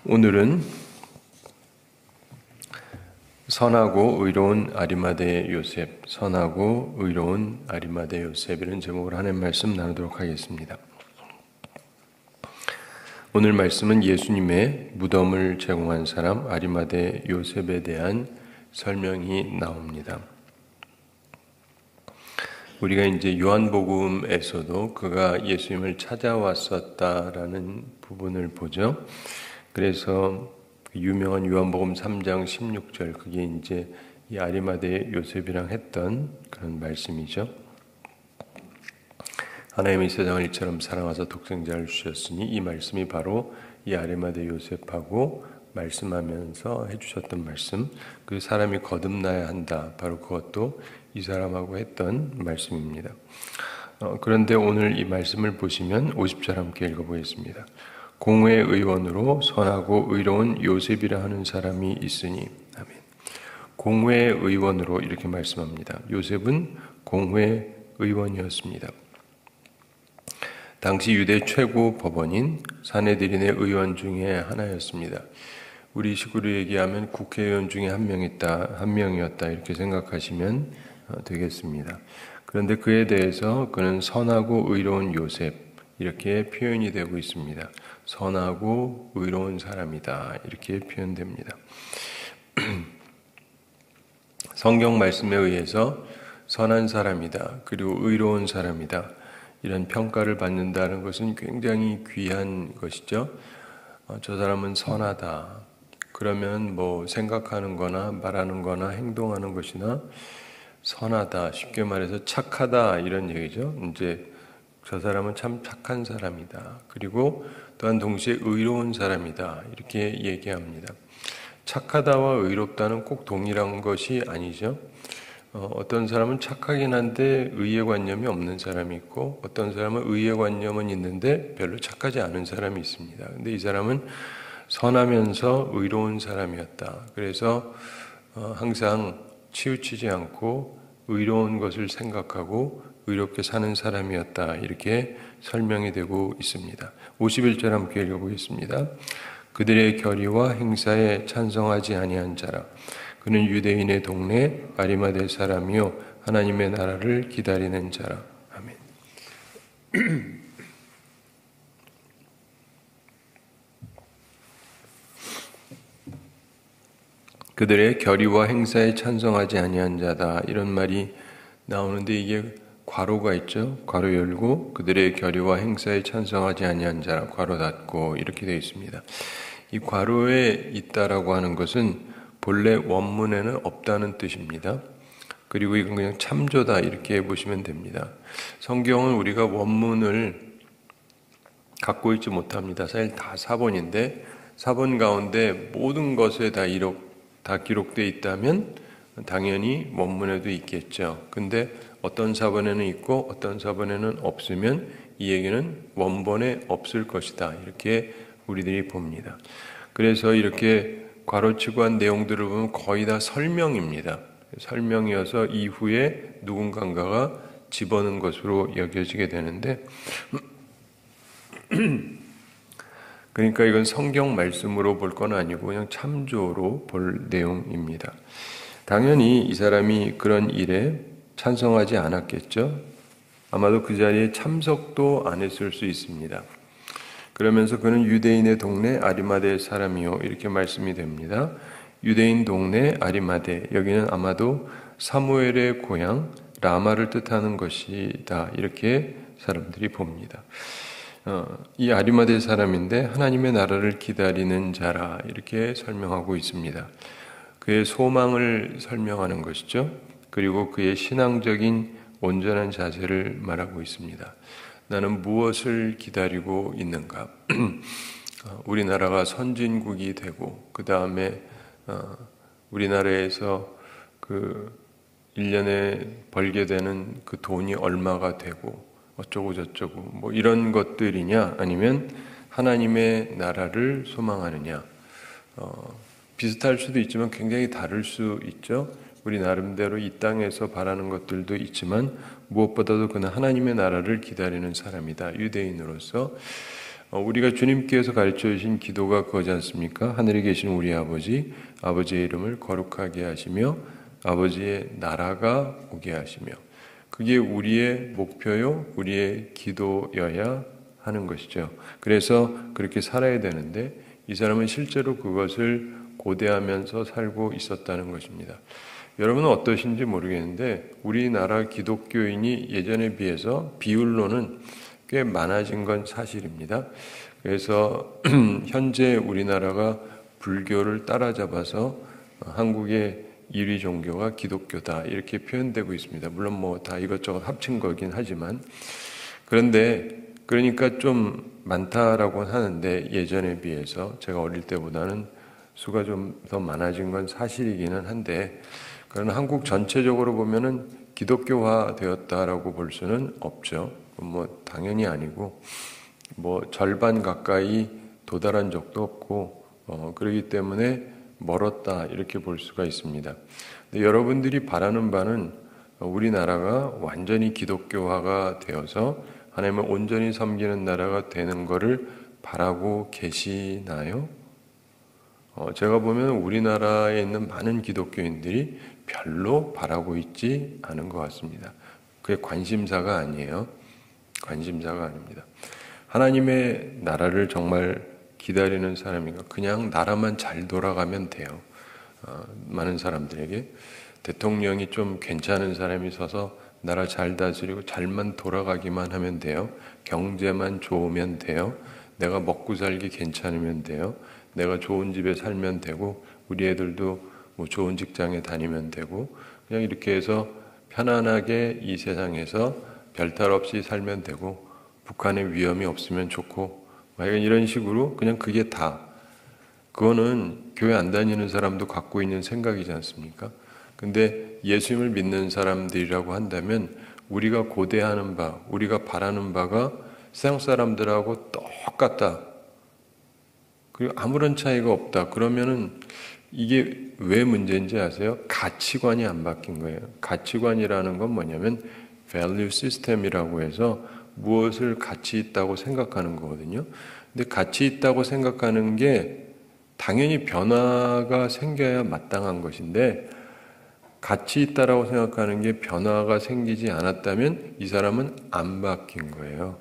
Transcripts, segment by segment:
오늘은 선하고 의로운 아리마대 요셉, 선하고 의로운 아리마대 요셉 이런 제목으로 하나님 말씀 나누도록 하겠습니다. 오늘 말씀은 예수님의 무덤을 제공한 사람 아리마대 요셉에 대한 설명이 나옵니다. 우리가 이제 요한복음에서도 그가 예수님을 찾아왔었다라는 부분을 보죠. 그래서 유명한 요한복음 3장 16절 그게 이제 이 아리마대 요셉이랑 했던 그런 말씀이죠. 하나님이 세상을 이처럼 사랑하사 독생자를 주셨으니 이 말씀이 바로 이 아리마대 요셉하고 말씀하면서 해주셨던 말씀, 그 사람이 거듭나야 한다. 바로 그것도 이 사람하고 했던 말씀입니다. 그런데 오늘 이 말씀을 보시면 50절 함께 읽어보겠습니다. 공회 의원으로 선하고 의로운 요셉이라 하는 사람이 있으니 아멘. 공회 의원으로 이렇게 말씀합니다. 요셉은 공회 의원이었습니다. 당시 유대 최고 법원인 사네드린의 의원 중에 하나였습니다. 우리 식으로 얘기하면 국회의원 중에 한 명이었다 이렇게 생각하시면 되겠습니다. 그런데 그에 대해서 그는 선하고 의로운 요셉 이렇게 표현이 되고 있습니다. 선하고 의로운 사람이다 이렇게 표현됩니다. 성경 말씀에 의해서 선한 사람이다 그리고 의로운 사람이다 이런 평가를 받는다는 것은 굉장히 귀한 것이죠. 저 사람은 선하다 그러면 뭐 생각하는 거나 말하는 거나 행동하는 것이나 선하다 쉽게 말해서 착하다 이런 얘기죠. 이제 저 사람은 참 착한 사람이다. 그리고 또한 동시에 의로운 사람이다. 이렇게 얘기합니다. 착하다와 의롭다는 꼭 동일한 것이 아니죠. 어떤 사람은 착하긴 한데 의예관념이 없는 사람이 있고 어떤 사람은 의예관념은 있는데 별로 착하지 않은 사람이 있습니다. 근데 이 사람은 선하면서 의로운 사람이었다. 그래서 항상 치우치지 않고 의로운 것을 생각하고 의롭게 사는 사람이었다. 이렇게 설명이 되고 있습니다. 51절 함께 읽어보겠습니다. 그들의 결의와 행사에 찬성하지 아니한 자라. 그는 유대인의 동네 아리마대 사람이요 하나님의 나라를 기다리는 자라. 아멘. 그들의 결의와 행사에 찬성하지 아니한 자다. 이런 말이 나오는데 이게 괄호가 있죠. 괄호 열고 그들의 결의와 행사에 찬성하지 아니한 자라 괄호 닫고 이렇게 되어 있습니다. 이 괄호에 있다라고 하는 것은 본래 원문에는 없다는 뜻입니다. 그리고 이건 그냥 참조다 이렇게 보시면 됩니다. 성경은 우리가 원문을 갖고 있지 못합니다. 사실 다 사본인데 사본 가운데 모든 것에 다 기록되어 있다면 당연히 원문에도 있겠죠. 근데 어떤 사본에는 있고 어떤 사본에는 없으면 이 얘기는 원본에 없을 것이다. 이렇게 우리들이 봅니다. 그래서 이렇게 괄호치고 한 내용들을 보면 거의 다 설명입니다. 설명이어서 이후에 누군가가 집어넣은 것으로 여겨지게 되는데 그러니까 이건 성경 말씀으로 볼 건 아니고 그냥 참조로 볼 내용입니다. 당연히 이 사람이 그런 일에 찬성하지 않았겠죠. 아마도 그 자리에 참석도 안 했을 수 있습니다. 그러면서 그는 유대인의 동네 아리마대 사람이요 이렇게 말씀이 됩니다. 유대인 동네 아리마대 여기는 아마도 사무엘의 고향 라마를 뜻하는 것이다 이렇게 사람들이 봅니다. 이 아리마대 사람인데 하나님의 나라를 기다리는 자라 이렇게 설명하고 있습니다. 그의 소망을 설명하는 것이죠. 그리고 그의 신앙적인 온전한 자세를 말하고 있습니다. 나는 무엇을 기다리고 있는가? 우리나라가 선진국이 되고 그 다음에 우리나라에서 그 1년에 벌게 되는 그 돈이 얼마가 되고 어쩌고 저쩌고 뭐 이런 것들이냐 아니면 하나님의 나라를 소망하느냐 비슷할 수도 있지만 굉장히 다를 수 있죠. 우리 나름대로 이 땅에서 바라는 것들도 있지만 무엇보다도 그는 하나님의 나라를 기다리는 사람이다. 유대인으로서 우리가 주님께서 가르쳐 주신 기도가 그거지 않습니까? 하늘에 계신 우리 아버지, 아버지의 이름을 거룩하게 하시며 아버지의 나라가 오게 하시며, 그게 우리의 목표요, 우리의 기도여야 하는 것이죠. 그래서 그렇게 살아야 되는데 이 사람은 실제로 그것을 고대하면서 살고 있었다는 것입니다. 여러분은 어떠신지 모르겠는데 우리나라 기독교인이 예전에 비해서 비율로는 꽤 많아진 건 사실입니다. 그래서 현재 우리나라가 불교를 따라잡아서 한국의 1위 종교가 기독교다 이렇게 표현되고 있습니다. 물론 뭐 다 이것저것 합친 거긴 하지만, 그런데 그러니까 좀 많다라고 하는데 예전에 비해서 제가 어릴 때보다는 수가 좀 더 많아진 건 사실이기는 한데, 그러나 한국 전체적으로 보면은 기독교화 되었다라고 볼 수는 없죠. 뭐 당연히 아니고 뭐 절반 가까이 도달한 적도 없고 그렇기 때문에 멀었다 이렇게 볼 수가 있습니다. 근데 여러분들이 바라는 바는 우리나라가 완전히 기독교화가 되어서 하나님을 온전히 섬기는 나라가 되는 것을 바라고 계시나요? 제가 보면 우리나라에 있는 많은 기독교인들이 별로 바라고 있지 않은 것 같습니다. 그게 관심사가 아니에요. 관심사가 아닙니다. 하나님의 나라를 정말 기다리는 사람인가? 그냥 나라만 잘 돌아가면 돼요. 많은 사람들에게 대통령이 좀 괜찮은 사람이 서서 나라 잘 다스리고 잘만 돌아가기만 하면 돼요. 경제만 좋으면 돼요. 내가 먹고 살기 괜찮으면 돼요. 내가 좋은 집에 살면 되고 우리 애들도 뭐 좋은 직장에 다니면 되고 그냥 이렇게 해서 편안하게 이 세상에서 별탈 없이 살면 되고 북한에 위험이 없으면 좋고 이런 식으로 그냥 그게 다, 그거는 교회 안 다니는 사람도 갖고 있는 생각이지 않습니까? 근데 예수님을 믿는 사람들이라고 한다면 우리가 고대하는 바, 우리가 바라는 바가 세상 사람들하고 똑같다, 그리고 아무런 차이가 없다, 그러면은 이게 왜 문제인지 아세요? 가치관이 안 바뀐 거예요. 가치관이라는 건 뭐냐면 value system이라고 해서 무엇을 가치 있다고 생각하는 거거든요. 근데 가치 있다고 생각하는 게 당연히 변화가 생겨야 마땅한 것인데, 가치 있다라고 생각하는 게 변화가 생기지 않았다면 이 사람은 안 바뀐 거예요.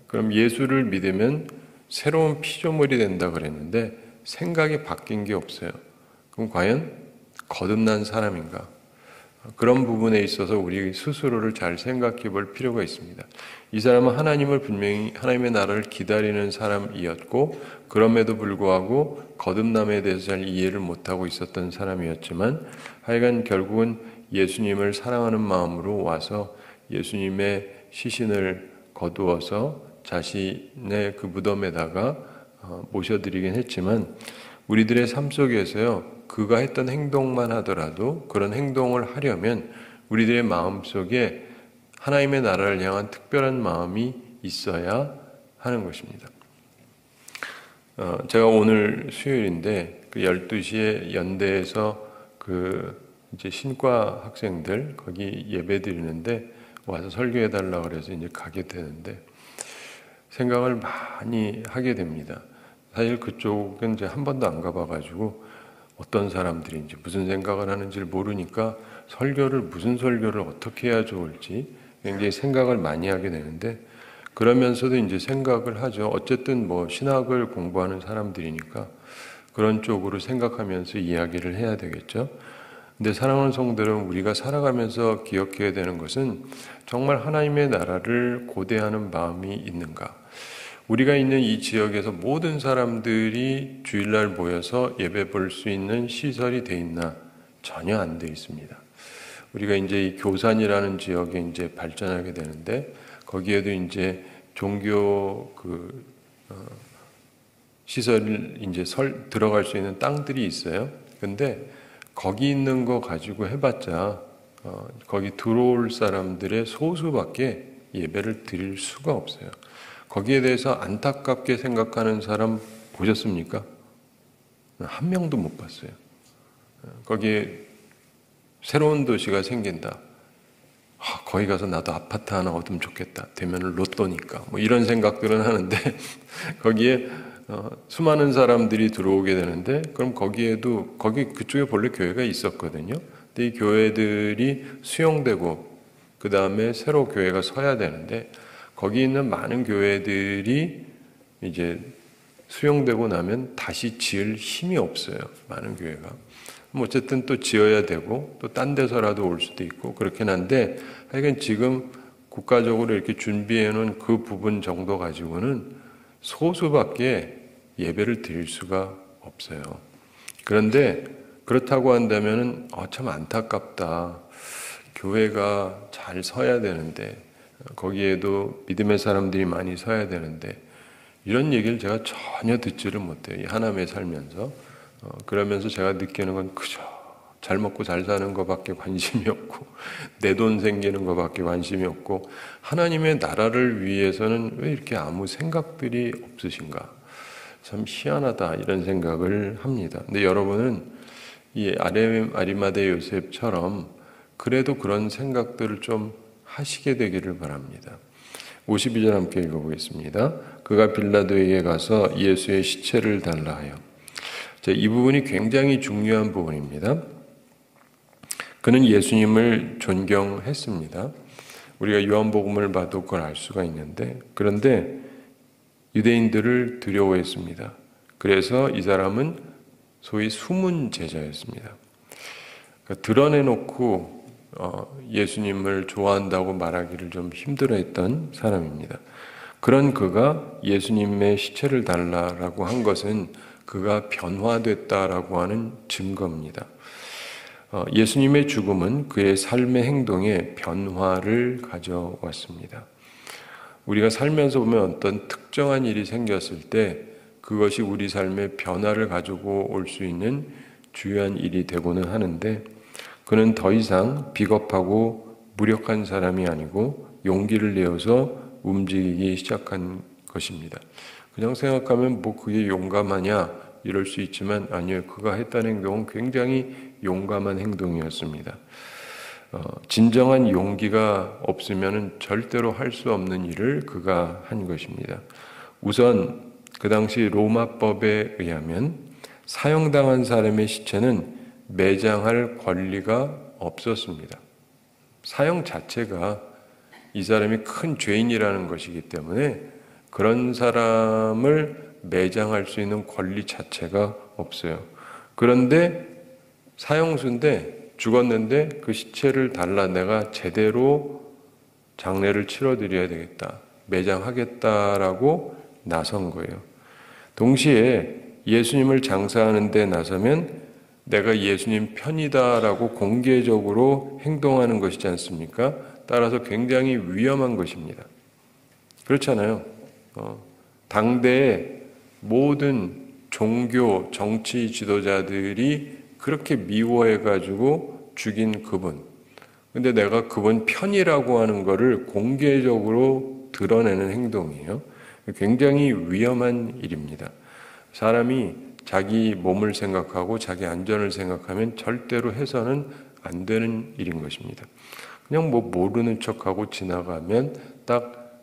그럼 예수를 믿으면 새로운 피조물이 된다 그랬는데 생각이 바뀐 게 없어요. 그럼 과연 거듭난 사람인가? 그런 부분에 있어서 우리 스스로를 잘 생각해 볼 필요가 있습니다. 이 사람은 하나님을 분명히 하나님의 나라를 기다리는 사람이었고 그럼에도 불구하고 거듭남에 대해서 잘 이해를 못하고 있었던 사람이었지만 하여간 결국은 예수님을 사랑하는 마음으로 와서 예수님의 시신을 거두어서 자신의 그 무덤에다가 모셔드리긴 했지만 우리들의 삶 속에서요, 그가 했던 행동만 하더라도 그런 행동을 하려면 우리들의 마음속에 하나님의 나라를 향한 특별한 마음이 있어야 하는 것입니다. 제가 오늘 수요일인데 그 12시에 연대에서 이제 신과 학생들 거기 예배 드리는데 와서 설교해 달라고 그래서 이제 가게 되는데 생각을 많이 하게 됩니다. 사실 그쪽은 이제 한 번도 안 가봐가지고 어떤 사람들인지 무슨 생각을 하는지를 모르니까 무슨 설교를 어떻게 해야 좋을지 굉장히 생각을 많이 하게 되는데, 그러면서도 이제 생각을 하죠. 어쨌든 뭐 신학을 공부하는 사람들이니까 그런 쪽으로 생각하면서 이야기를 해야 되겠죠. 근데 사랑하는 성도들은 우리가 살아가면서 기억해야 되는 것은 정말 하나님의 나라를 고대하는 마음이 있는가? 우리가 있는 이 지역에서 모든 사람들이 주일날 모여서 예배 볼 수 있는 시설이 돼 있나? 전혀 안 돼 있습니다. 우리가 이제 이 교산이라는 지역에 이제 발전하게 되는데 거기에도 이제 종교 시설 이제 들어갈 수 있는 땅들이 있어요. 근데 거기 있는 거 가지고 해봤자 거기 들어올 사람들의 소수밖에 예배를 드릴 수가 없어요. 거기에 대해서 안타깝게 생각하는 사람 보셨습니까? 한 명도 못 봤어요. 거기에 새로운 도시가 생긴다. 거기 가서 나도 아파트 하나 얻으면 좋겠다. 되면 로또니까. 뭐 이런 생각들은 하는데 거기에 수많은 사람들이 들어오게 되는데 그럼 거기 그쪽에 본래 교회가 있었거든요. 근데 이 교회들이 수용되고 그 다음에 새로 교회가 서야 되는데 거기 있는 많은 교회들이 이제 수용되고 나면 다시 지을 힘이 없어요. 많은 교회가. 뭐 어쨌든 또 지어야 되고 또 딴 데서라도 올 수도 있고 그렇긴 한데 하여간 지금 국가적으로 이렇게 준비해 놓은 그 부분 정도 가지고는 소수밖에 예배를 드릴 수가 없어요. 그런데 그렇다고 한다면은 참 안타깝다. 교회가 잘 서야 되는데 거기에도 믿음의 사람들이 많이 서야 되는데 이런 얘기를 제가 전혀 듣지를 못해요. 이 하남에 살면서 그러면서 제가 느끼는 건 그저 잘 먹고 잘 사는 것밖에 관심이 없고 내 돈 생기는 것밖에 관심이 없고 하나님의 나라를 위해서는 왜 이렇게 아무 생각들이 없으신가? 참 희한하다 이런 생각을 합니다. 근데 여러분은 이 아리마대 요셉처럼 그래도 그런 생각들을 좀 하시게 되기를 바랍니다. 52절 함께 읽어보겠습니다. 그가 빌라도에게 가서 예수의 시체를 달라 하여. 이 부분이 굉장히 중요한 부분입니다. 그는 예수님을 존경했습니다. 우리가 요한복음을 봐도 그걸 알 수가 있는데 그런데 유대인들을 두려워했습니다. 그래서 이 사람은 소위 숨은 제자였습니다. 그러니까 드러내놓고 예수님을 좋아한다고 말하기를 좀 힘들어했던 사람입니다. 그런 그가 예수님의 시체를 달라라고 한 것은 그가 변화됐다라고 하는 증거입니다. 예수님의 죽음은 그의 삶의 행동에 변화를 가져왔습니다. 우리가 살면서 보면 어떤 특정한 일이 생겼을 때 그것이 우리 삶에 변화를 가지고 올 수 있는 중요한 일이 되고는 하는데 그는 더 이상 비겁하고 무력한 사람이 아니고 용기를 내어서 움직이기 시작한 것입니다. 그냥 생각하면 뭐 그게 용감하냐 이럴 수 있지만 아니요. 그가 했던 행동은 굉장히 용감한 행동이었습니다. 진정한 용기가 없으면 절대로 할 수 없는 일을 그가 한 것입니다. 우선 그 당시 로마법에 의하면 사형당한 사람의 시체는 매장할 권리가 없었습니다. 사형 자체가 이 사람이 큰 죄인이라는 것이기 때문에 그런 사람을 매장할 수 있는 권리 자체가 없어요. 그런데 사형수인데 죽었는데 그 시체를 달라 내가 제대로 장례를 치러드려야 되겠다. 매장하겠다라고 나선 거예요. 동시에 예수님을 장사하는 데 나서면 내가 예수님 편이다라고 공개적으로 행동하는 것이지 않습니까? 따라서 굉장히 위험한 것입니다. 그렇잖아요. 당대의 모든 종교, 정치 지도자들이 그렇게 미워해가지고 죽인 그분. 근데 내가 그분 편이라고 하는 것을 공개적으로 드러내는 행동이에요. 굉장히 위험한 일입니다. 사람이 자기 몸을 생각하고 자기 안전을 생각하면 절대로 해서는 안 되는 일인 것입니다. 그냥 뭐 모르는 척하고 지나가면 딱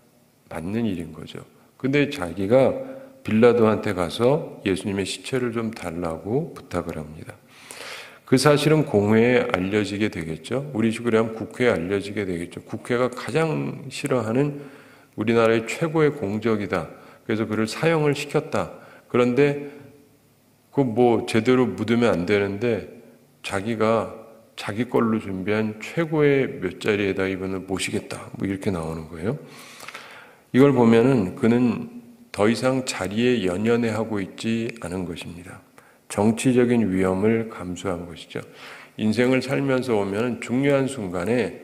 맞는 일인 거죠. 근데 자기가 빌라도한테 가서 예수님의 시체를 좀 달라고 부탁을 합니다. 그 사실은 공회에 알려지게 되겠죠. 우리 식으로 하면 국회에 알려지게 되겠죠. 국회가 가장 싫어하는 우리나라의 최고의 공적이다. 그래서 그를 사형을 시켰다. 그런데 그 뭐 제대로 묻으면 안 되는데 자기가 자기 걸로 준비한 최고의 몇 자리에다 이분을 모시겠다. 뭐 이렇게 나오는 거예요. 이걸 보면은 그는 더 이상 자리에 연연해하고 있지 않은 것입니다. 정치적인 위험을 감수한 것이죠. 인생을 살면서 보면 중요한 순간에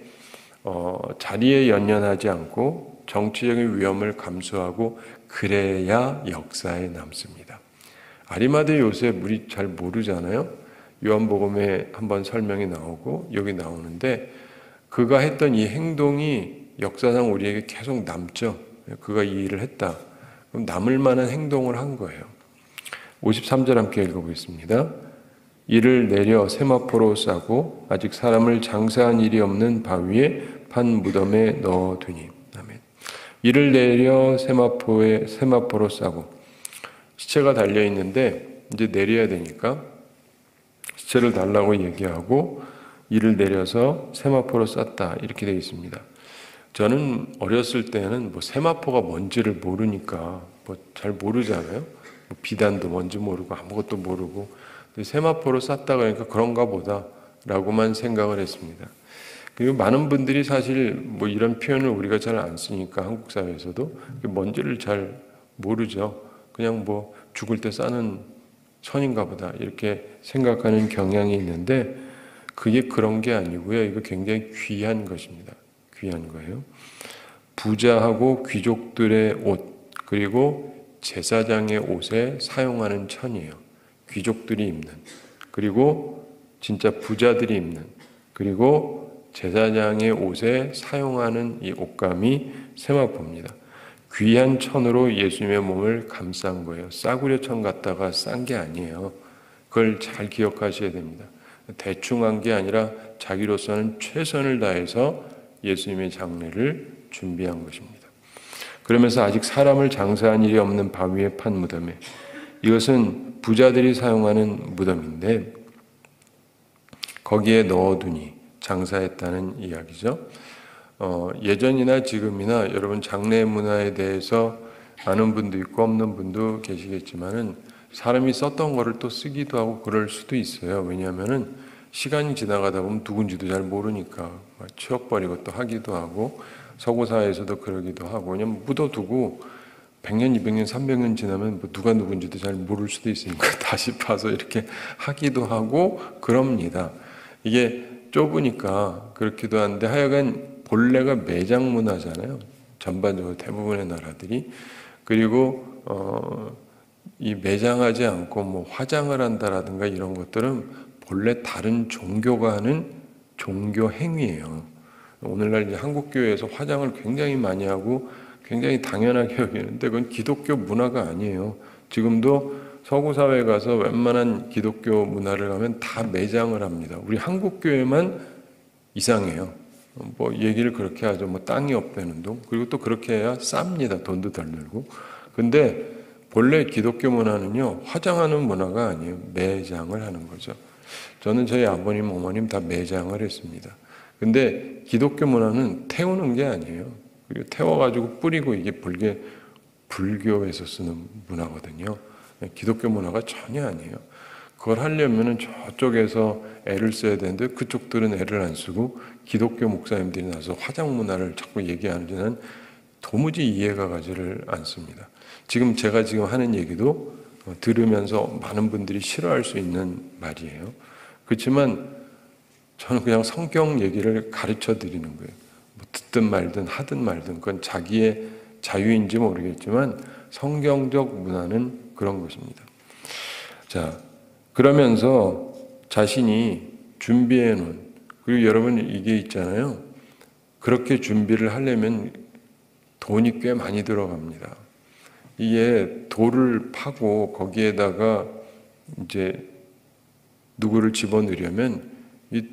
자리에 연연하지 않고 정치적인 위험을 감수하고 그래야 역사에 남습니다. 아리마대 요셉 우리 잘 모르잖아요. 요한복음에 한번 설명이 나오고 여기 나오는데 그가 했던 이 행동이 역사상 우리에게 계속 남죠. 그가 이 일을 했다. 그럼 남을 만한 행동을 한 거예요. 53절 함께 읽어보겠습니다. 이를 내려 세마포로 싸고 아직 사람을 장사한 일이 없는 바위에 판 무덤에 넣어두니. 아멘. 이를 내려 세마포로 싸고, 시체가 달려 있는데 이제 내려야 되니까 시체를 달라고 얘기하고 이를 내려서 세마포로 쌌다, 이렇게 되어 있습니다. 저는 어렸을 때는 세마포가 뭔지를 모르니까 잘 모르잖아요. 비단도 뭔지 모르고 아무것도 모르고, 세마포로 쌌다 그러니까 그런가 보다라고만 생각을 했습니다. 그리고 많은 분들이 사실 이런 표현을 우리가 잘 안 쓰니까 한국 사회에서도 뭔지를 잘 모르죠. 그냥 죽을 때 싸는 천인가 보다 이렇게 생각하는 경향이 있는데, 그게 그런 게 아니고요. 이거 굉장히 귀한 것입니다. 귀한 거예요. 부자하고 귀족들의 옷, 그리고 제사장의 옷에 사용하는 천이에요. 귀족들이 입는, 그리고 진짜 부자들이 입는, 그리고 제사장의 옷에 사용하는 이 옷감이 세마포입니다. 귀한 천으로 예수님의 몸을 감싼 거예요. 싸구려 천 갖다가 싼 게 아니에요. 그걸 잘 기억하셔야 됩니다. 대충 한 게 아니라 자기로서는 최선을 다해서 예수님의 장례를 준비한 것입니다. 그러면서 아직 사람을 장사한 일이 없는 바위에 판 무덤에, 이것은 부자들이 사용하는 무덤인데 거기에 넣어두니 장사했다는 이야기죠. 예전이나 지금이나 여러분 장례 문화에 대해서 아는 분도 있고 없는 분도 계시겠지만은 사람이 썼던 거를 또 쓰기도 하고 그럴 수도 있어요. 왜냐하면은 시간이 지나가다 보면 누군지도 잘 모르니까 치워버리고 또 하기도 하고, 서구 사회에서도 그러기도 하고, 그냥 묻어두고 100년, 200년, 300년 지나면 누가 누군지도 잘 모를 수도 있으니까 다시 파서 이렇게 하기도 하고 그럽니다. 이게 좁으니까 그렇기도 한데, 하여간 본래가 매장 문화잖아요. 전반적으로 대부분의 나라들이. 그리고 이 매장하지 않고 화장을 한다라든가 이런 것들은 본래 다른 종교가 하는 종교 행위예요. 오늘날 이제 한국 교회에서 화장을 굉장히 많이 하고 굉장히 당연하게 여기는데 그건 기독교 문화가 아니에요. 지금도 서구 사회에 가서 웬만한 기독교 문화를 가면 다 매장을 합니다. 우리 한국 교회만 이상해요. 얘기를 그렇게 하죠. 땅이 없다는 동. 그리고 또 그렇게 해야 쌉니다. 돈도 덜 들고. 근데 본래 기독교 문화는요, 화장하는 문화가 아니에요. 매장을 하는 거죠. 저는 저희 아버님, 어머님 다 매장을 했습니다. 근데 기독교 문화는 태우는 게 아니에요. 그리고 태워가지고 뿌리고, 이게 불교에서 쓰는 문화거든요. 기독교 문화가 전혀 아니에요. 그걸 하려면은 저쪽에서 애를 써야 되는데 그쪽들은 애를 안 쓰고 기독교 목사님들이 나서 화장 문화를 자꾸 얘기하는지는 도무지 이해가 가지를 않습니다. 제가 지금 하는 얘기도 들으면서 많은 분들이 싫어할 수 있는 말이에요. 그렇지만 저는 그냥 성경 얘기를 가르쳐 드리는 거예요. 듣든 말든 하든 말든 그건 자기의 자유인지 모르겠지만 성경적 문화는 그런 것입니다. 자, 그러면서 자신이 준비해 놓은, 그리고 여러분 이게 있잖아요. 그렇게 준비를 하려면 돈이 꽤 많이 들어갑니다. 이게 돌을 파고 거기에다가 이제 누구를 집어넣으려면 이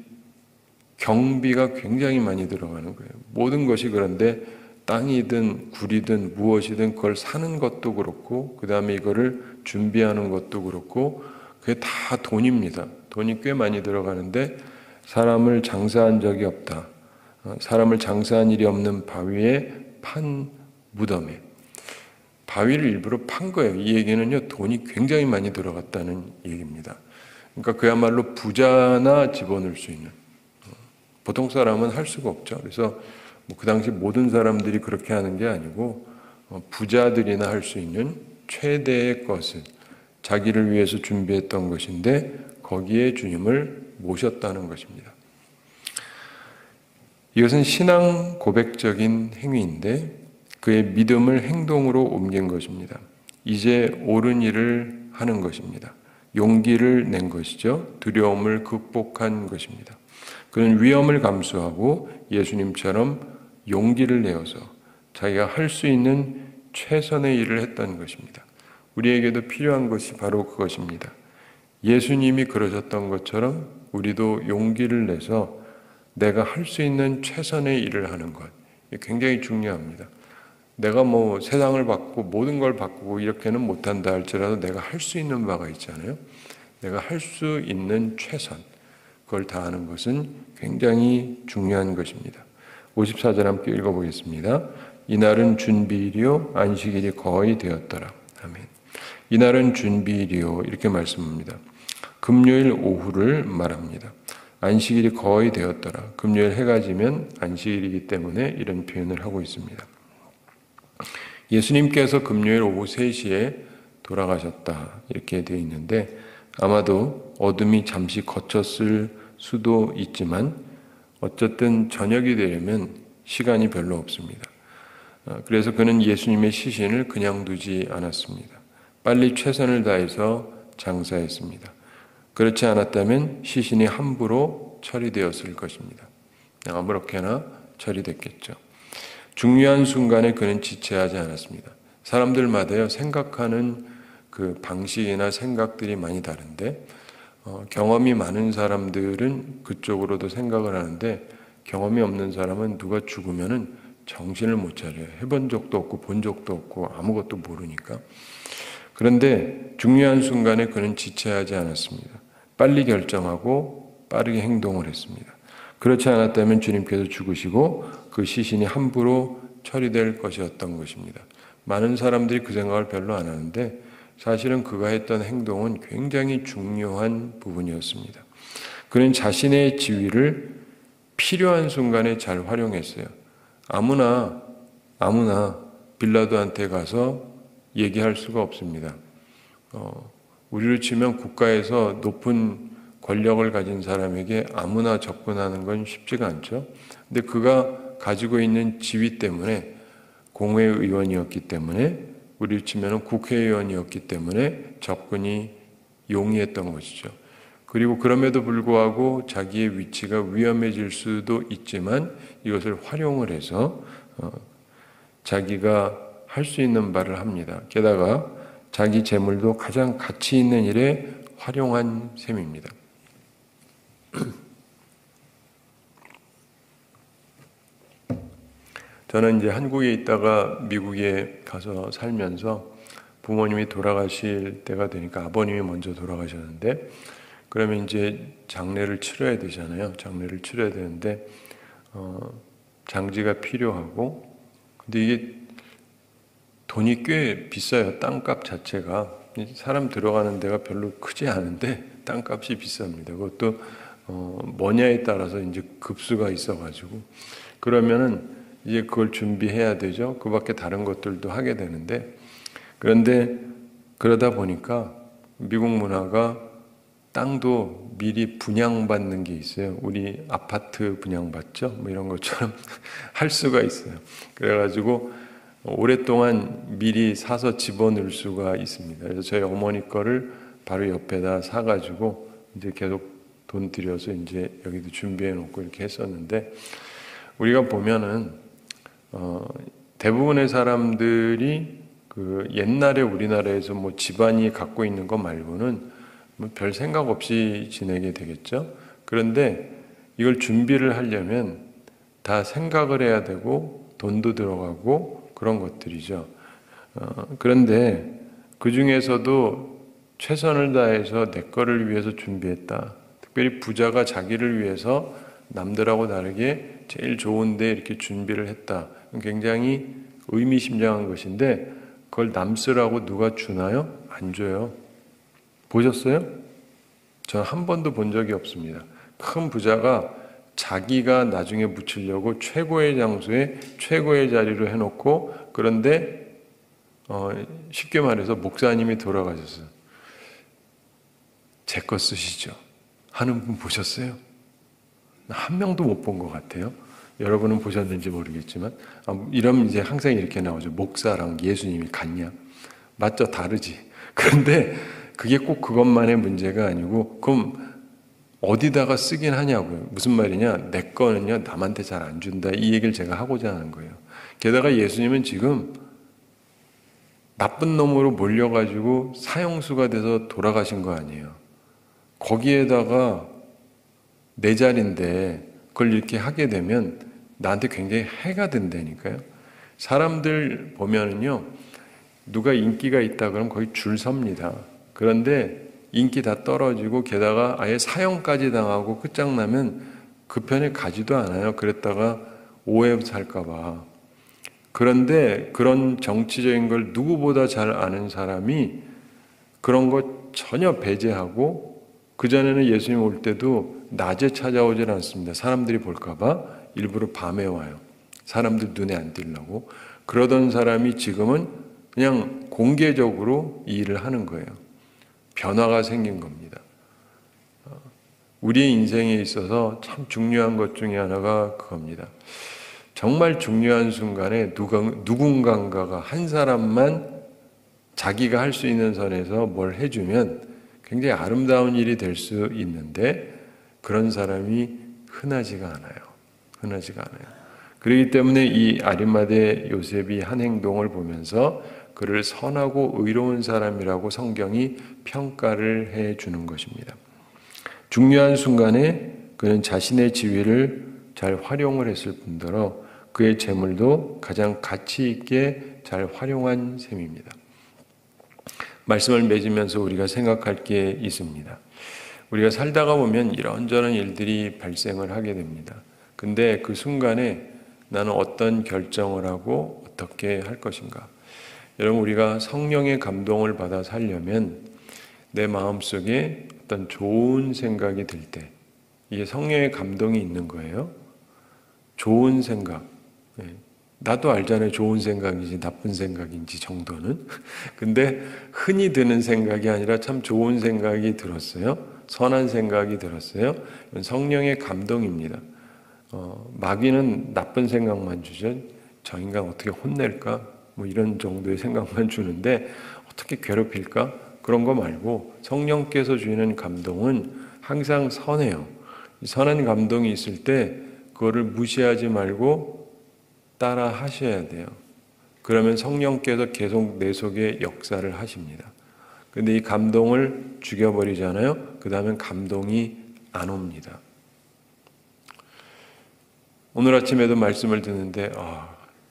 경비가 굉장히 많이 들어가는 거예요. 모든 것이 그런데 땅이든 굴이든 무엇이든 그걸 사는 것도 그렇고, 그 다음에 이거를 준비하는 것도 그렇고, 그게 다 돈입니다. 돈이 꽤 많이 들어가는데 사람을 장사한 적이 없다. 사람을 장사한 일이 없는 바위에 판 무덤에. 바위를 일부러 판 거예요. 이 얘기는요, 돈이 굉장히 많이 들어갔다는 얘기입니다. 그러니까 그야말로 부자나 집어넣을 수 있는, 보통 사람은 할 수가 없죠. 그래서 그 당시 모든 사람들이 그렇게 하는 게 아니고 부자들이나 할 수 있는 최대의 것을 자기를 위해서 준비했던 것인데 거기에 주님을 모셨다는 것입니다. 이것은 신앙 고백적인 행위인데 그의 믿음을 행동으로 옮긴 것입니다. 이제 옳은 일을 하는 것입니다. 용기를 낸 것이죠. 두려움을 극복한 것입니다. 그는 위험을 감수하고 예수님처럼 용기를 내어서 자기가 할 수 있는 최선의 일을 했다는 것입니다. 우리에게도 필요한 것이 바로 그것입니다. 예수님이 그러셨던 것처럼 우리도 용기를 내서 내가 할 수 있는 최선의 일을 하는 것. 이게 굉장히 중요합니다. 내가 뭐 세상을 바꾸고 모든 걸 바꾸고 이렇게는 못한다 할지라도 내가 할 수 있는 바가 있잖아요. 내가 할 수 있는 최선, 그걸 다하는 것은 굉장히 중요한 것입니다. 54절 함께 읽어보겠습니다. 이날은 준비일이요 안식일이 거의 되었더라. 아멘. 이날은 준비일이요 이렇게 말씀합니다. 금요일 오후를 말합니다. 안식일이 거의 되었더라. 금요일 해가 지면 안식일이기 때문에 이런 표현을 하고 있습니다. 예수님께서 금요일 오후 3시에 돌아가셨다 이렇게 되어 있는데 아마도 어둠이 잠시 걷혔을 수도 있지만 어쨌든 저녁이 되려면 시간이 별로 없습니다. 그래서 그는 예수님의 시신을 그냥 두지 않았습니다. 빨리 최선을 다해서 장사했습니다. 그렇지 않았다면 시신이 함부로 처리되었을 것입니다. 아무렇게나 처리됐겠죠. 중요한 순간에 그는 지체하지 않았습니다. 사람들마다요 생각하는 그 방식이나 생각들이 많이 다른데 경험이 많은 사람들은 그쪽으로도 생각을 하는데 경험이 없는 사람은 누가 죽으면은 정신을 못 차려요. 해본 적도 없고 본 적도 없고 아무것도 모르니까. 그런데 중요한 순간에 그는 지체하지 않았습니다. 빨리 결정하고 빠르게 행동을 했습니다. 그렇지 않았다면 주님께서 죽으시고 그 시신이 함부로 처리될 것이었던 것입니다. 많은 사람들이 그 생각을 별로 안 하는데 사실은 그가 했던 행동은 굉장히 중요한 부분이었습니다. 그는 자신의 지위를 필요한 순간에 잘 활용했어요. 아무나 빌라도한테 가서 얘기할 수가 없습니다. 우리로 치면 국가에서 높은 권력을 가진 사람에게 아무나 접근하는 건 쉽지가 않죠. 근데 그가 가지고 있는 지위 때문에 공회의원이었기 때문에 우리로 치면 국회의원이었기 때문에 접근이 용이했던 것이죠. 그리고 그럼에도 불구하고 자기의 위치가 위험해질 수도 있지만 이것을 활용을 해서 자기가 할 수 있는 바를 합니다. 게다가 자기 재물도 가장 가치 있는 일에 활용한 셈입니다. 저는 이제 한국에 있다가 미국에 가서 살면서 부모님이 돌아가실 때가 되니까 아버님이 먼저 돌아가셨는데 그러면 이제 장례를 치러야 되잖아요. 장례를 치러야 되는데 장지가 필요하고 근데 이게 돈이 꽤 비싸요. 땅값 자체가 사람 들어가는 데가 별로 크지 않은데 땅값이 비쌉니다. 그것도 뭐냐에 따라서 이제 급수가 있어가지고 그러면은 이제 그걸 준비해야 되죠. 그 밖에 다른 것들도 하게 되는데 그런데 그러다 보니까 미국 문화가 땅도 미리 분양받는 게 있어요. 우리 아파트 분양받죠? 뭐 이런 것처럼 할 수가 있어요. 그래가지고 오랫동안 미리 사서 집어넣을 수가 있습니다. 그래서 저희 어머니 거를 바로 옆에다 사가지고 이제 계속 돈 들여서 이제 여기도 준비해 놓고 이렇게 했었는데 우리가 보면은 대부분의 사람들이 그 옛날에 우리나라에서 뭐 집안이 갖고 있는 것 말고는 뭐 별 생각 없이 지내게 되겠죠. 그런데 이걸 준비를 하려면 다 생각을 해야 되고 돈도 들어가고 그런 것들이죠. 그런데 그 중에서도 최선을 다해서 내 거를 위해서 준비했다. 특별히 부자가 자기를 위해서 남들하고 다르게 제일 좋은데 이렇게 준비를 했다. 굉장히 의미심장한 것인데 그걸 남쓰라고 누가 주나요? 안 줘요. 보셨어요? 저는 한 번도 본 적이 없습니다. 큰 부자가 자기가 나중에 묻히려고 최고의 장소에 최고의 자리로 해놓고 그런데 쉽게 말해서 목사님이 돌아가셨어요. 제 거 쓰시죠. 하는 분 보셨어요? 한 명도 못 본 것 같아요. 여러분은 보셨는지 모르겠지만 이러면 이제 항상 이렇게 나오죠. 목사랑 예수님이 같냐? 맞죠? 다르지. 그런데 그게 꼭 그것만의 문제가 아니고 그럼 어디다가 쓰긴 하냐고요. 무슨 말이냐? 내 거는요 남한테 잘 안 준다. 이 얘기를 제가 하고자 하는 거예요. 게다가 예수님은 지금 나쁜 놈으로 몰려가지고 사형수가 돼서 돌아가신 거 아니에요. 거기에다가 내 자리인데 그걸 이렇게 하게 되면 나한테 굉장히 해가 된다니까요. 사람들 보면은요, 누가 인기가 있다 그러면 거의 줄 섭니다. 그런데 인기 다 떨어지고 게다가 아예 사형까지 당하고 끝장나면 그 편에 가지도 않아요. 그랬다가 오해 살까 봐. 그런데 그런 정치적인 걸 누구보다 잘 아는 사람이 그런 거 전혀 배제하고, 그전에는 예수님 올 때도 낮에 찾아오질 않습니다. 사람들이 볼까 봐 일부러 밤에 와요. 사람들 눈에 안 띄려고. 그러던 사람이 지금은 그냥 공개적으로 이 일을 하는 거예요. 변화가 생긴 겁니다. 우리의 인생에 있어서 참 중요한 것 중에 하나가 그겁니다. 정말 중요한 순간에 누군가가 한 사람만 자기가 할 수 있는 선에서 뭘 해주면 굉장히 아름다운 일이 될 수 있는데, 그런 사람이 흔하지가 않아요. 흔하지가 않아요. 그렇기 때문에 이 아리마대 요셉이 한 행동을 보면서 그를 선하고 의로운 사람이라고 성경이 평가를 해주는 것입니다. 중요한 순간에 그는 자신의 지위를 잘 활용을 했을 뿐더러 그의 재물도 가장 가치 있게 잘 활용한 셈입니다. 말씀을 맺으면서 우리가 생각할 게 있습니다. 우리가 살다가 보면 이런저런 일들이 발생을 하게 됩니다. 근데 그 순간에 나는 어떤 결정을 하고 어떻게 할 것인가? 여러분, 우리가 성령의 감동을 받아 살려면 내 마음속에 어떤 좋은 생각이 들 때, 이게 성령의 감동이 있는 거예요. 좋은 생각. 나도 알잖아요. 좋은 생각인지 나쁜 생각인지 정도는. 근데 흔히 드는 생각이 아니라 참 좋은 생각이 들었어요. 선한 생각이 들었어요. 성령의 감동입니다. 마귀는 나쁜 생각만 주죠. 저 인간 어떻게 혼낼까? 뭐 이런 정도의 생각만 주는데 어떻게 괴롭힐까? 그런 거 말고 성령께서 주시는 감동은 항상 선해요. 선한 감동이 있을 때 그거를 무시하지 말고 따라 하셔야 돼요. 그러면 성령께서 계속 내 속에 역사를 하십니다. 근데 이 감동을 죽여버리잖아요. 그 다음엔 감동이 안 옵니다. 오늘 아침에도 말씀을 듣는데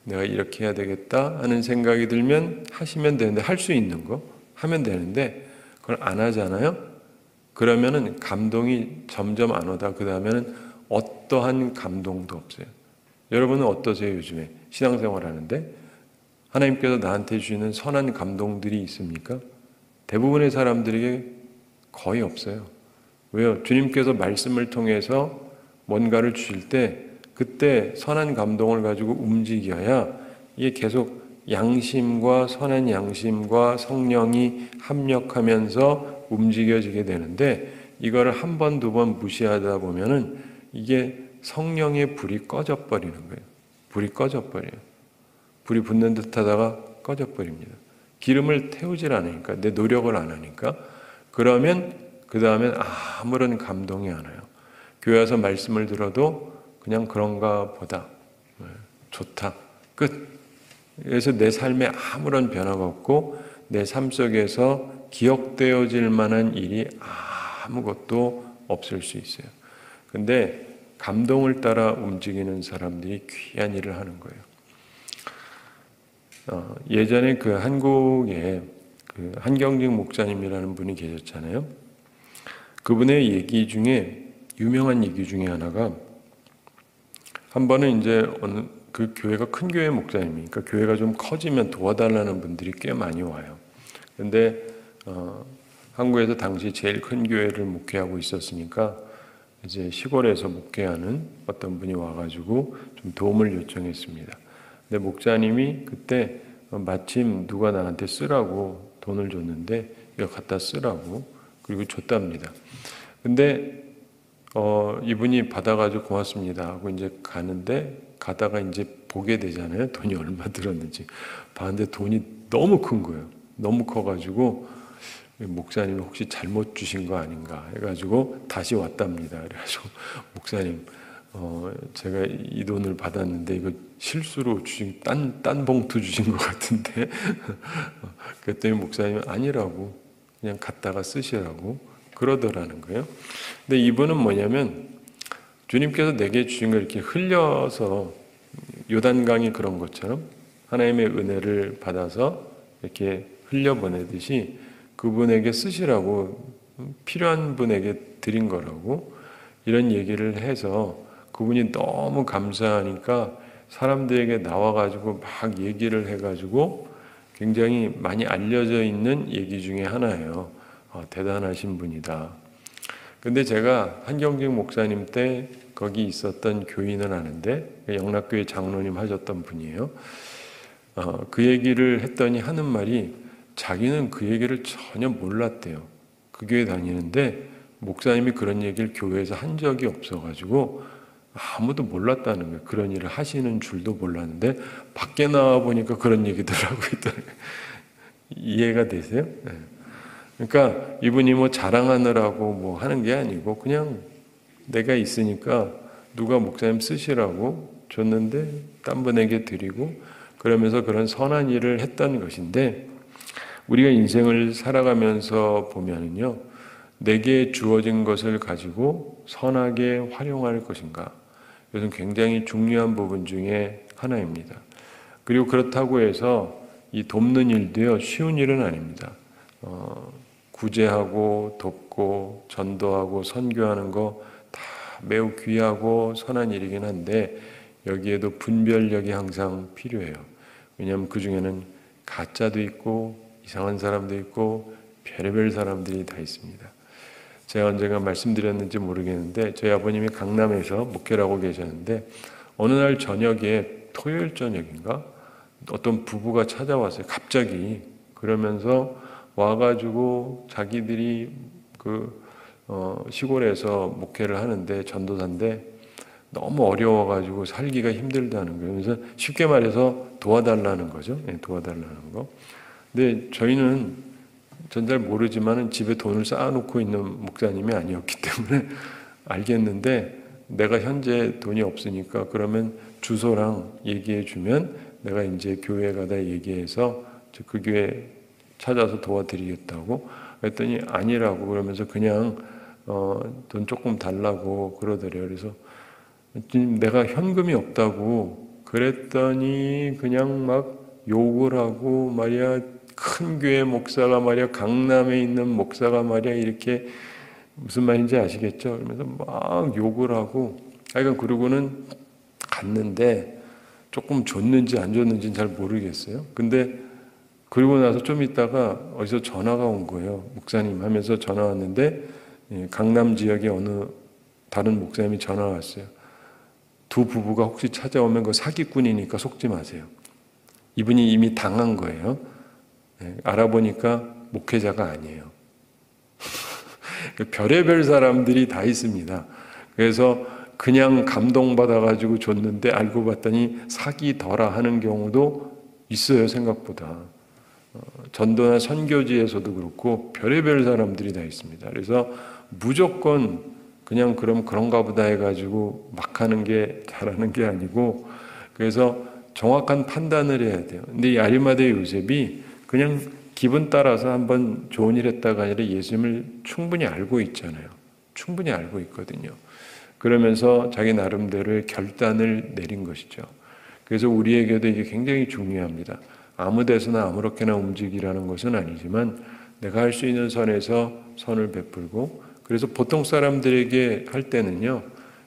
내가 이렇게 해야 되겠다 하는 생각이 들면 하시면 되는데, 할 수 있는 거 하면 되는데 그걸 안 하잖아요. 그러면은 감동이 점점 안 오다 그 다음에는 어떠한 감동도 없어요. 여러분은 어떠세요? 요즘에 신앙생활 하는데 하나님께서 나한테 주시는 선한 감동들이 있습니까? 대부분의 사람들에게 거의 없어요. 왜요? 주님께서 말씀을 통해서 뭔가를 주실 때 그때 선한 감동을 가지고 움직여야 이게 계속 양심과 선한 양심과 성령이 합력하면서 움직여지게 되는데, 이거를 한 번, 두 번 무시하다 보면은 이게 성령의 불이 꺼져버리는 거예요. 불이 꺼져버려요. 불이 붙는 듯 하다가 꺼져버립니다. 기름을 태우질 않으니까, 내 노력을 안 하니까. 그러면 그 다음엔 아무런 감동이 안 와요. 교회 와서 말씀을 들어도 그냥 그런가 보다. 좋다. 끝. 그래서 내 삶에 아무런 변화가 없고 내 삶 속에서 기억되어질 만한 일이 아무것도 없을 수 있어요. 근데 감동을 따라 움직이는 사람들이 귀한 일을 하는 거예요. 예전에 그 한국에 그 한경직 목사님이라는 분이 계셨잖아요. 그분의 얘기 중에 유명한 얘기 중에 하나가, 한 번은 이제 그 교회가 큰 교회 목사님이니까 교회가 좀 커지면 도와달라는 분들이 꽤 많이 와요. 근데 한국에서 당시 제일 큰 교회를 목회하고 있었으니까 이제 시골에서 목회하는 어떤 분이 와가지고 좀 도움을 요청했습니다. 근데 목사님이 그때 마침 누가 나한테 쓰라고 돈을 줬는데 이거 갖다 쓰라고 그리고 줬답니다. 근데 이분이 받아가지고 고맙습니다 하고 이제 가는데, 가다가 이제 보게 되잖아요. 돈이 얼마 들었는지. 봤는데 돈이 너무 큰 거예요. 너무 커가지고 목사님 혹시 잘못 주신 거 아닌가 해가지고 다시 왔답니다. 그래가지고 목사님, 제가 이 돈을 받았는데 이거 실수로 주신 딴 봉투 주신 것 같은데 그랬더니 목사님은 아니라고, 그냥 갖다가 쓰시라고 그러더라는 거예요. 근데 이분은 뭐냐면 주님께서 내게 주신 걸 이렇게 흘려서 요단강이 그런 것처럼 하나님의 은혜를 받아서 이렇게 흘려보내듯이 그분에게 쓰시라고 필요한 분에게 드린 거라고 이런 얘기를 해서 그분이 너무 감사하니까 사람들에게 나와가지고 막 얘기를 해가지고 굉장히 많이 알려져 있는 얘기 중에 하나예요. 대단하신 분이다. 근데 제가 한경직 목사님 때 거기 있었던 교인은 아는데 영락교회 장로님 하셨던 분이에요. 그 얘기를 했더니 하는 말이 자기는 그 얘기를 전혀 몰랐대요. 그 교회 다니는데 목사님이 그런 얘기를 교회에서 한 적이 없어가지고 아무도 몰랐다는 거예요. 그런 일을 하시는 줄도 몰랐는데 밖에 나와 보니까 그런 얘기들 하고 있더라고요. 이해가 되세요? 네. 그러니까 이분이 뭐 자랑하느라고 뭐 하는 게 아니고 그냥 내가 있으니까 누가 목사님 쓰시라고 줬는데 딴 분에게 드리고 그러면서 그런 선한 일을 했던 것인데 우리가 인생을 살아가면서 보면은요, 내게 주어진 것을 가지고 선하게 활용할 것인가? 이것은 굉장히 중요한 부분 중에 하나입니다. 그리고 그렇다고 해서 이 돕는 일도요, 쉬운 일은 아닙니다. 구제하고 돕고 전도하고 선교하는 거 다 매우 귀하고 선한 일이긴 한데 여기에도 분별력이 항상 필요해요. 왜냐하면 그 중에는 가짜도 있고 이상한 사람도 있고 별의별 사람들이 다 있습니다. 제가 언젠가 말씀드렸는지 모르겠는데 저희 아버님이 강남에서 목회를 하고 계셨는데 어느 날 저녁에 토요일 저녁인가 어떤 부부가 찾아왔어요. 갑자기. 그러면서 와가지고 자기들이 시골에서 목회를 하는데 전도사인데 너무 어려워가지고 살기가 힘들다는 거예요. 그래서 쉽게 말해서 도와달라는 거죠. 도와달라는 거. 근데 저희는 전 잘 모르지만 집에 돈을 쌓아놓고 있는 목사님이 아니었기 때문에 알겠는데 내가 현재 돈이 없으니까 그러면 주소랑 얘기해 주면 내가 이제 교회 가다 얘기해서 그 교회 찾아서 도와드리겠다고 그랬더니 아니라고 그러면서 그냥 돈 조금 달라고 그러더래요. 그래서 내가 현금이 없다고 그랬더니 그냥 막 욕을 하고 말이야 큰 교회 목사가 말이야 강남에 있는 목사가 말이야 이렇게 무슨 말인지 아시겠죠? 그러면서 막 욕을 하고 하여간 그러고는 갔는데 조금 줬는지 안 줬는지는 잘 모르겠어요. 근데 그러고 나서 좀 있다가 어디서 전화가 온 거예요. 목사님 하면서 전화 왔는데 강남 지역에 어느 다른 목사님이 전화 왔어요. 두 부부가 혹시 찾아오면 그 사기꾼이니까 속지 마세요. 이분이 이미 당한 거예요. 알아보니까 목회자가 아니에요. 별의별 사람들이 다 있습니다. 그래서 그냥 감동받아가지고 줬는데 알고 봤더니 사기더라 하는 경우도 있어요. 생각보다. 전도나 선교지에서도 그렇고 별의별 사람들이 다 있습니다. 그래서 무조건 그냥 그럼 그런가 보다 해가지고 막 하는 게 잘하는 게 아니고 그래서 정확한 판단을 해야 돼요. 근데 이 아리마대 요셉이 그냥 기분 따라서 한번 좋은 일 했다가 아니라 예수님을 충분히 알고 있잖아요. 충분히 알고 있거든요. 그러면서 자기 나름대로의 결단을 내린 것이죠. 그래서 우리에게도 이게 굉장히 중요합니다. 아무 데서나 아무렇게나 움직이라는 것은 아니지만 내가 할 수 있는 선에서 선을 베풀고 그래서 보통 사람들에게 할 때는요.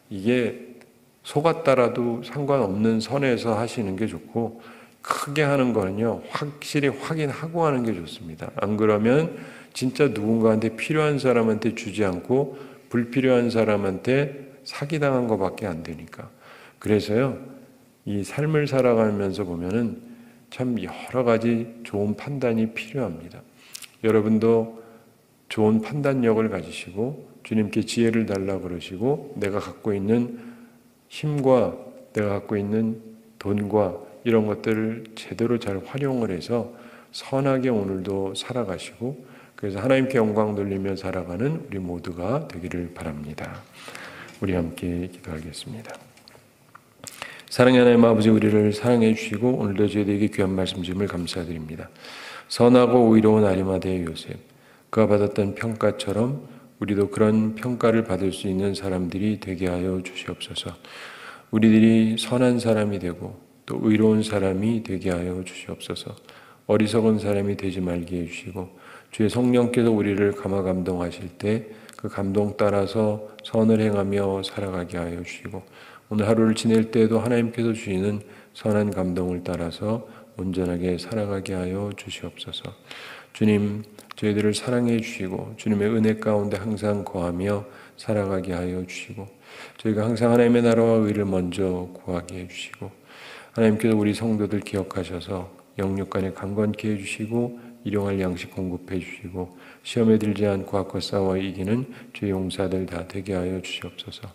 이게 속았다라도 상관없는 선에서 하시는 게 좋고 크게 하는 거는요. 확실히 확인하고 하는 게 좋습니다. 안 그러면 진짜 누군가한테 필요한 사람한테 주지 않고 불필요한 사람한테 사기당한 것밖에 안 되니까. 그래서요. 이 삶을 살아가면서 보면은 참 여러 가지 좋은 판단이 필요합니다. 여러분도 좋은 판단력을 가지시고 주님께 지혜를 달라고 그러시고 내가 갖고 있는 힘과 내가 갖고 있는 돈과 이런 것들을 제대로 잘 활용을 해서 선하게 오늘도 살아가시고 그래서 하나님께 영광 돌리며 살아가는 우리 모두가 되기를 바랍니다. 우리 함께 기도하겠습니다. 사랑의 하나님 아버지 우리를 사랑해 주시고 오늘도 저희들에게 귀한 말씀 주심을 감사드립니다. 선하고 의로운 아리마대의 요셉 그가 받았던 평가처럼 우리도 그런 평가를 받을 수 있는 사람들이 되게 하여 주시옵소서. 우리들이 선한 사람이 되고 또 의로운 사람이 되게 하여 주시옵소서. 어리석은 사람이 되지 말게 해주시고 주의 성령께서 우리를 감화 감동하실 때 그 감동 따라서 선을 행하며 살아가게 하여 주시고 오늘 하루를 지낼 때에도 하나님께서 주시는 선한 감동을 따라서 온전하게 살아가게 하여 주시옵소서. 주님, 저희들을 사랑해 주시고 주님의 은혜 가운데 항상 거하며 살아가게 하여 주시고 저희가 항상 하나님의 나라와 의를 먼저 구하게 해주시고 하나님께서 우리 성도들 기억하셔서 영육간에 강건케 해주시고 일용할 양식 공급해 주시고 시험에 들지 않고 악과 싸워 이기는 주의 용사들 다 되게 하여 주시옵소서.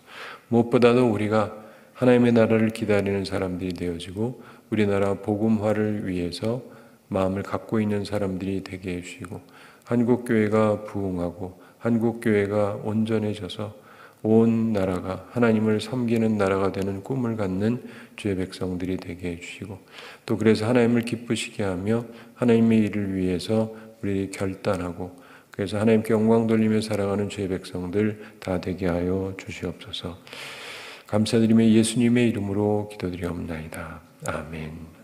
무엇보다도 우리가 하나님의 나라를 기다리는 사람들이 되어지고 우리나라 복음화를 위해서 마음을 갖고 있는 사람들이 되게 해주시고 한국교회가 부흥하고 한국교회가 온전해져서 온 나라가 하나님을 섬기는 나라가 되는 꿈을 갖는 주의 백성들이 되게 해주시고 또 그래서 하나님을 기쁘시게 하며 하나님의 일을 위해서 우리 결단하고 그래서 하나님께 영광 돌리며 살아가는 주의 백성들 다 되게 하여 주시옵소서. 감사드리며 예수님의 이름으로 기도드리옵나이다. 아멘.